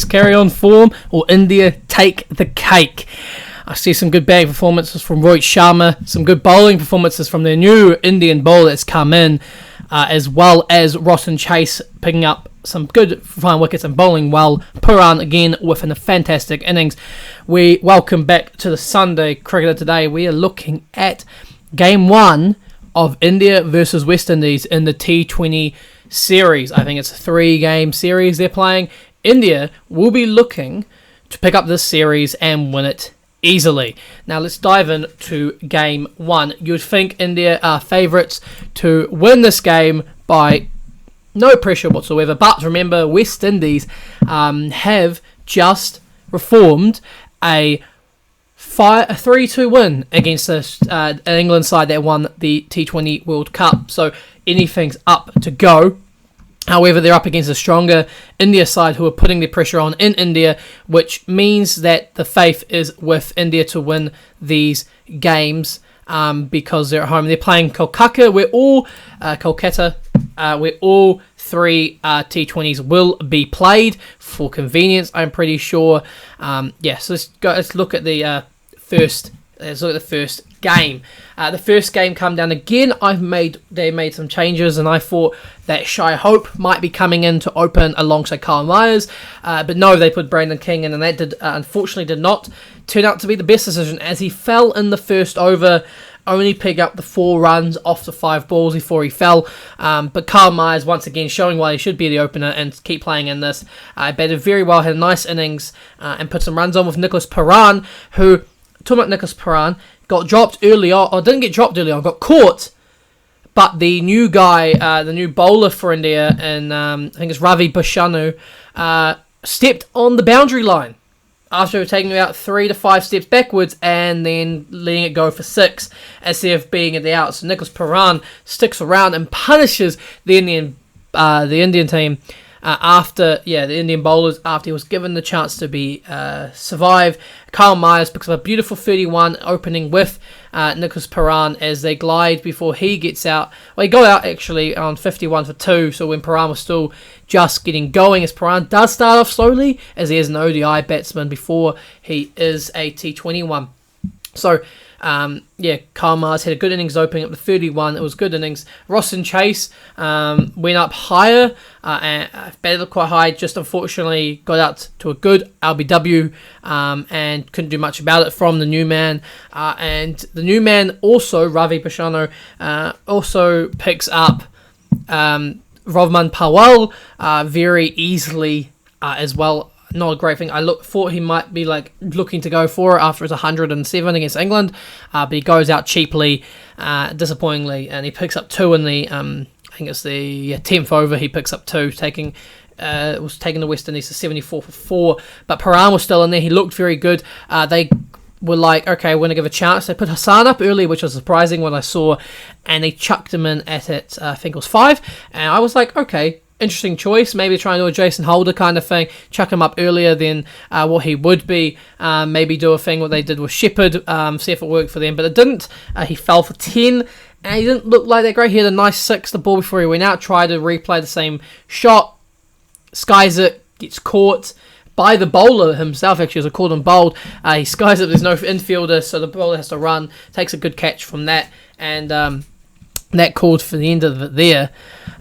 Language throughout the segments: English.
carry on form or India take the cake? I see some good batting performances from Rohit Sharma, some good bowling performances from their new Indian bowler that's come in, as well as Ross and Chase picking up some good fine wickets and bowling well. Pooran again with a fantastic innings. We welcome back to the Sunday cricketer today. We are looking at Game 1 of India versus West Indies in the T20 series. I think it's a 3-game series they're playing. India will be looking to pick up this series and win it easily. Now let's dive into Game 1. You would think India are favourites to win this game by no pressure whatsoever, but remember West Indies have just reformed a 3-2 win against an England side that won the T20 World Cup, so anything's up to go. However, they're up against a stronger India side who are putting their pressure on in India, which means that the faith is with India to win these games because they're at home. They're playing Kolkata, where all three T20s will be played for convenience, I'm pretty sure. So let's look at the first game. The first game come down again. They made some changes, and I thought that Shai Hope might be coming in to open alongside Kyle Myers, but no, they put Brandon King in, and that unfortunately did not turn out to be the best decision, as he fell in the first over, only picked up the 4 runs off the 5 balls before he fell. But Kyle Myers once again showing why he should be the opener and keep playing in this. Batted very well, had a nice innings, and put some runs on with Nicholas Pooran, who, talking about Nicholas Pooran, got dropped early on, or didn't get dropped early on, got caught, but the new guy, the new bowler for India, and I think it's Ravi Bishnoi, stepped on the boundary line after taking about 3 to 5 steps backwards and then letting it go for 6 instead of being at the out. So Nicholas Pooran sticks around and punishes the Indian team the Indian bowlers after he was given the chance to survive. Kyle Myers picks up a beautiful 31 opening with Nicholas Pooran as they glide before he gets out. Well, he got out actually on 51 for 2, so when Pooran was still just getting going, as Pooran does start off slowly as he is an ODI batsman before he is a T20 one. So Kyle Myers had a good innings opening up to 31. It was good innings. Ross and Chase went up higher and batted quite high, just unfortunately got out to a good LBW and couldn't do much about it from the new man. And the new man also, Ravi Bishnoi, also picks up Rovman Pawal very easily as well. Not a great thing. I thought he might be looking to go for it after his 107 against England, but he goes out cheaply, disappointingly, and he picks up 2 in the I think it's the 10th over. He picks up 2, taking the West Indies to 74 for 4. But Pooran was still in there. He looked very good. They were like, okay, we're going to give a chance. They put Hassan up early, which was surprising when I saw, and they chucked him in at it, I think it was 5, and I was like, okay, interesting choice. Maybe try and do a Jason Holder kind of thing, chuck him up earlier than what he would be. Maybe do a thing what they did with Shepherd, see if it worked for them, but it didn't. He fell for 10, and he didn't look like that great. He had a nice 6 the ball before he went out, tried to replay the same shot, skies it, gets caught by the bowler himself, actually, as I called him bold. He skies it, there's no infielder, so the bowler has to run, takes a good catch from that, and that called for the end of it there,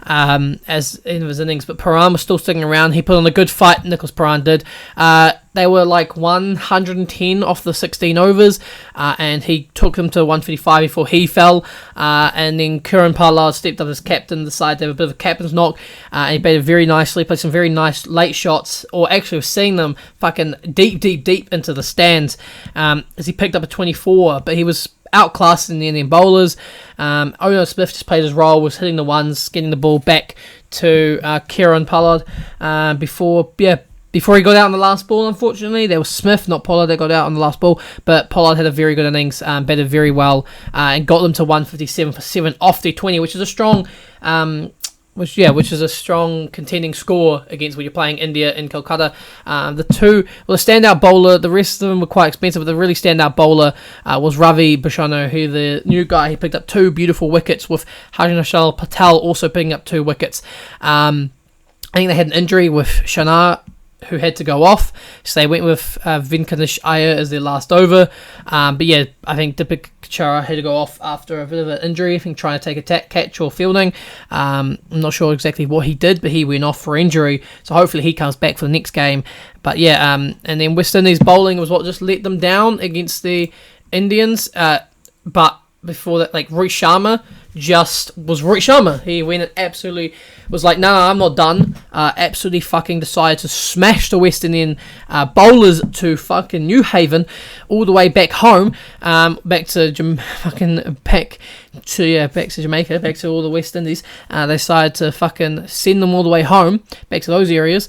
as end of his innings. But Pooran was still sticking around. He put on a good fight, Nicholas Pooran did. They were 110 off the 16 overs, and he took them to 155 before he fell. And then Kiran Pallad stepped up as captain, decided to have a bit of a captain's knock, and he batted very nicely, played some very nice late shots, or actually was seeing them fucking deep into the stands, as he picked up a 24, but he was outclassing the Indian bowlers. Ono Smith just played his role, was hitting the ones, getting the ball back to Kiran Pallad before he got out on the last ball. Unfortunately, there was Smith, not Pollard, that got out on the last ball, but Pollard had a very good innings, batted very well, and got them to 157 for 7 off the 20, which is a strong which is a strong contending score against when you're playing India in Kolkata. The standout bowler, the rest of them were quite expensive, but the really standout bowler was Ravi Bishnoi, who the new guy. He picked up 2 beautiful wickets, with Harinashal Patel also picking up 2 wickets. I think they had an injury with Shana who had to go off. So they went with Venkatesh Iyer as their last over. But yeah, I think Deepak Chara had to go off after a bit of an injury. I think trying to take a catch or fielding. I'm not sure exactly what he did, but he went off for injury. So hopefully he comes back for the next game. But yeah, and then West Indies bowling was what just let them down against the Indians. But before that, like Rohit Sharma just was Rohit Sharma. He went and absolutely was like, no, I'm not done. Absolutely fucking decided to smash the West Indian bowlers to fucking New Haven, all the way back home, back to Jamaica, back to all the West Indies. They decided to fucking send them all the way home, back to those areas.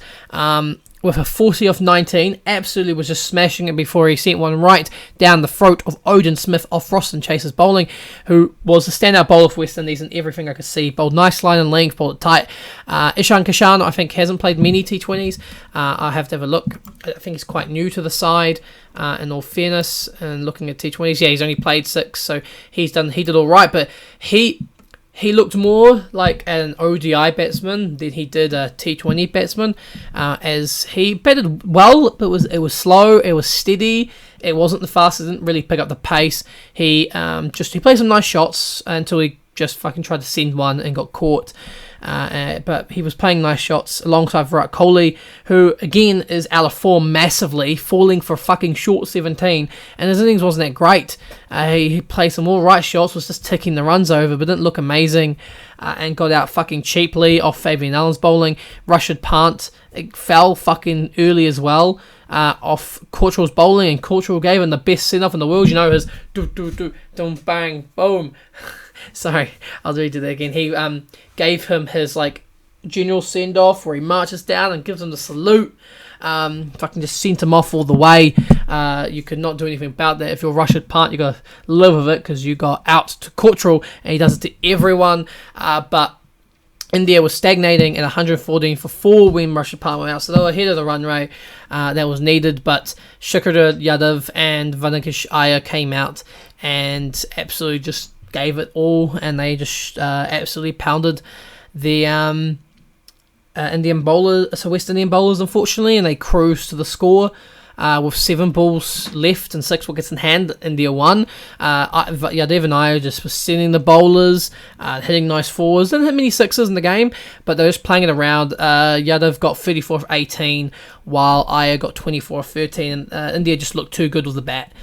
With a 40 off 19, absolutely was just smashing it before he sent one right down the throat of Odin Smith off Roston Chaser's bowling, who was the standout bowler for West Indies in everything I could see. Bowled nice line and length, bowled it tight. Ishan Kishan, I think, hasn't played many T20s. I have to have a look. I think he's quite new to the side, in all fairness, and looking at T20s. Yeah, he's only played 6, so he did all right, but he looked more like an ODI batsman than he did a T20 batsman, as he batted well, but it was slow, it was steady, it wasn't the fastest, didn't really pick up the pace. He played some nice shots until he just fucking tried to send one and got caught. But he was playing nice shots alongside Virat Kohli, who again is out of form massively, falling for fucking short 17, and his innings wasn't that great. He played some all right shots, was just ticking the runs over, but didn't look amazing, and got out fucking cheaply off Fabian Allen's bowling. Rashid Pant fell fucking early as well, off Cottrell's bowling, and Cottrell gave him the best send-off in the world. You know, his do bang boom. Sorry, I'll redo that again. He gave him his like general send off where he marches down and gives him the salute. Fucking just sent him off all the way. You could not do anything about that. If you're Rashid Pant, you got to live with it because you got out to Cottrell and he does it to everyone. But India was stagnating at 114 for 4 when Rashid Pant went out, so they were ahead of the run rate that was needed. But Shikhar Yadav and Venkatesh Iyer came out and absolutely just gave it all, and they just absolutely pounded the West Indian bowlers, unfortunately, and they cruised to the score with 7 balls left and 6 wickets in hand. India won. Yadav and Iyer just were sending the bowlers, hitting nice fours. Didn't hit many sixes in the game, but they were just playing it around. Yadav got 34 for 18, while Iyer got 24 for 13, and India just looked too good with the bat.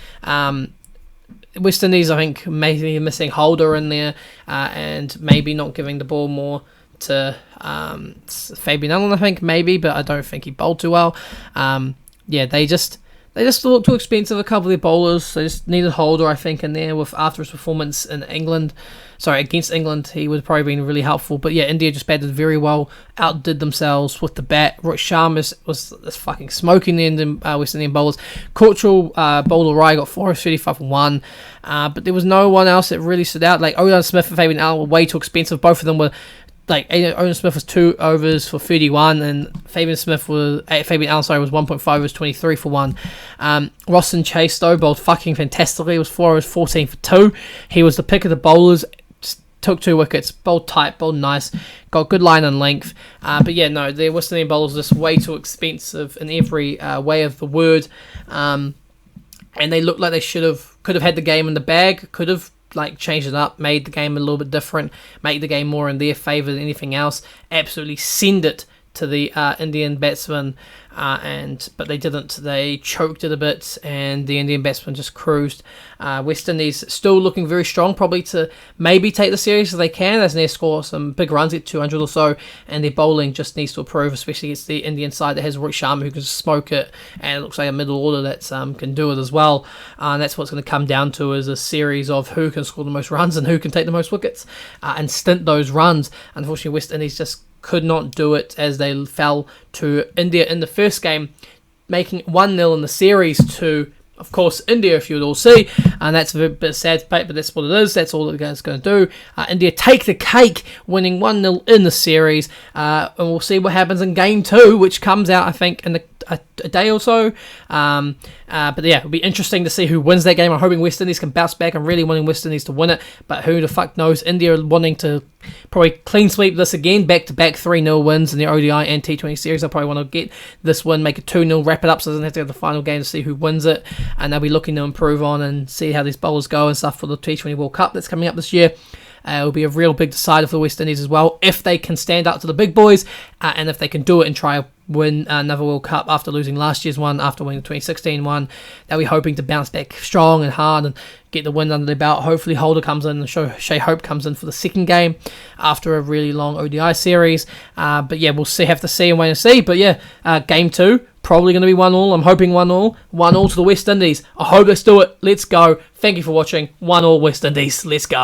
West Indies, I think, maybe missing Holder in there, and maybe not giving the ball more to Fabian Allen, I think, maybe, but I don't think he bowled too well. They just looked too expensive, a couple of their bowlers. They just needed Holder, I think, in there after his performance in against England, he would have probably been really helpful. But yeah, India just batted very well, outdid themselves with the bat. Rohit Sharma was fucking smoking the West Indian bowlers. Cottrell bowled alright, got 435 for 1. But there was no one else that really stood out. Like Odin Smith and Fabian Allen were way too expensive. Both of them were like, Odin Smith was 2 overs for 31, and Fabian Allen was 1.5 overs, 23 for 1. Roston Chase though bowled fucking fantastically. It was 4 overs, 14 for 2. He was the pick of the bowlers. Took 2 wickets, bowled tight, bowled nice, got good line and length. But yeah, no, the West Indian bowlers were just way too expensive in every way of the word. And they looked like they could have had the game in the bag, could have like changed it up, made the game a little bit different, make the game more in their favour than anything else. Absolutely send it to the Indian batsmen, but they didn't. They choked it a bit, and the Indian batsmen just cruised. West Indies still looking very strong, probably to maybe take the series if they can, as they score some big runs at 200 or so, and their bowling just needs to improve, especially against the Indian side that has Rohit Sharma, who can smoke it, and it looks like a middle order that can do it as well. And that's what's going to come down to, is a series of who can score the most runs and who can take the most wickets and stint those runs. Unfortunately, West Indies just could not do it, as they fell to India in the first game, making 1-0 in the series to, of course, India, if you would all see. and that's a bit sad, but that's what it is. That's all it's going to do. India take the cake, winning 1-0 in the series, and we'll see what happens in Game 2, which comes out, I think, in a day or so. But yeah, it'll be interesting to see who wins that game. I'm hoping West Indies can bounce back. I'm really wanting West Indies to win it, but who the fuck knows? India are wanting to probably clean sweep this again, back-to-back 3-0 wins in the ODI and T20 series. They'll probably want to get this win, make it 2-0, wrap it up so it doesn't have to go to the final game to see who wins it, and they'll be looking to improve on and see how these bowlers go and stuff for the T20 World Cup that's coming up this year. It will be a real big decider for the West Indies as well, if they can stand up to the big boys, and if they can do it and try win another World Cup after losing last year's one, after winning the 2016 one. They'll be hoping to bounce back strong and hard and get the win under their belt. Hopefully Holder comes in and Shea Hope comes in for the second game after a really long ODI series. But yeah, we'll have to see and wait and see. But yeah, Game 2, probably going to be 1-1. I'm hoping 1-1. 1-1 to the West Indies. I hope let's do it. Let's go. Thank you for watching. 1-1 West Indies. Let's go.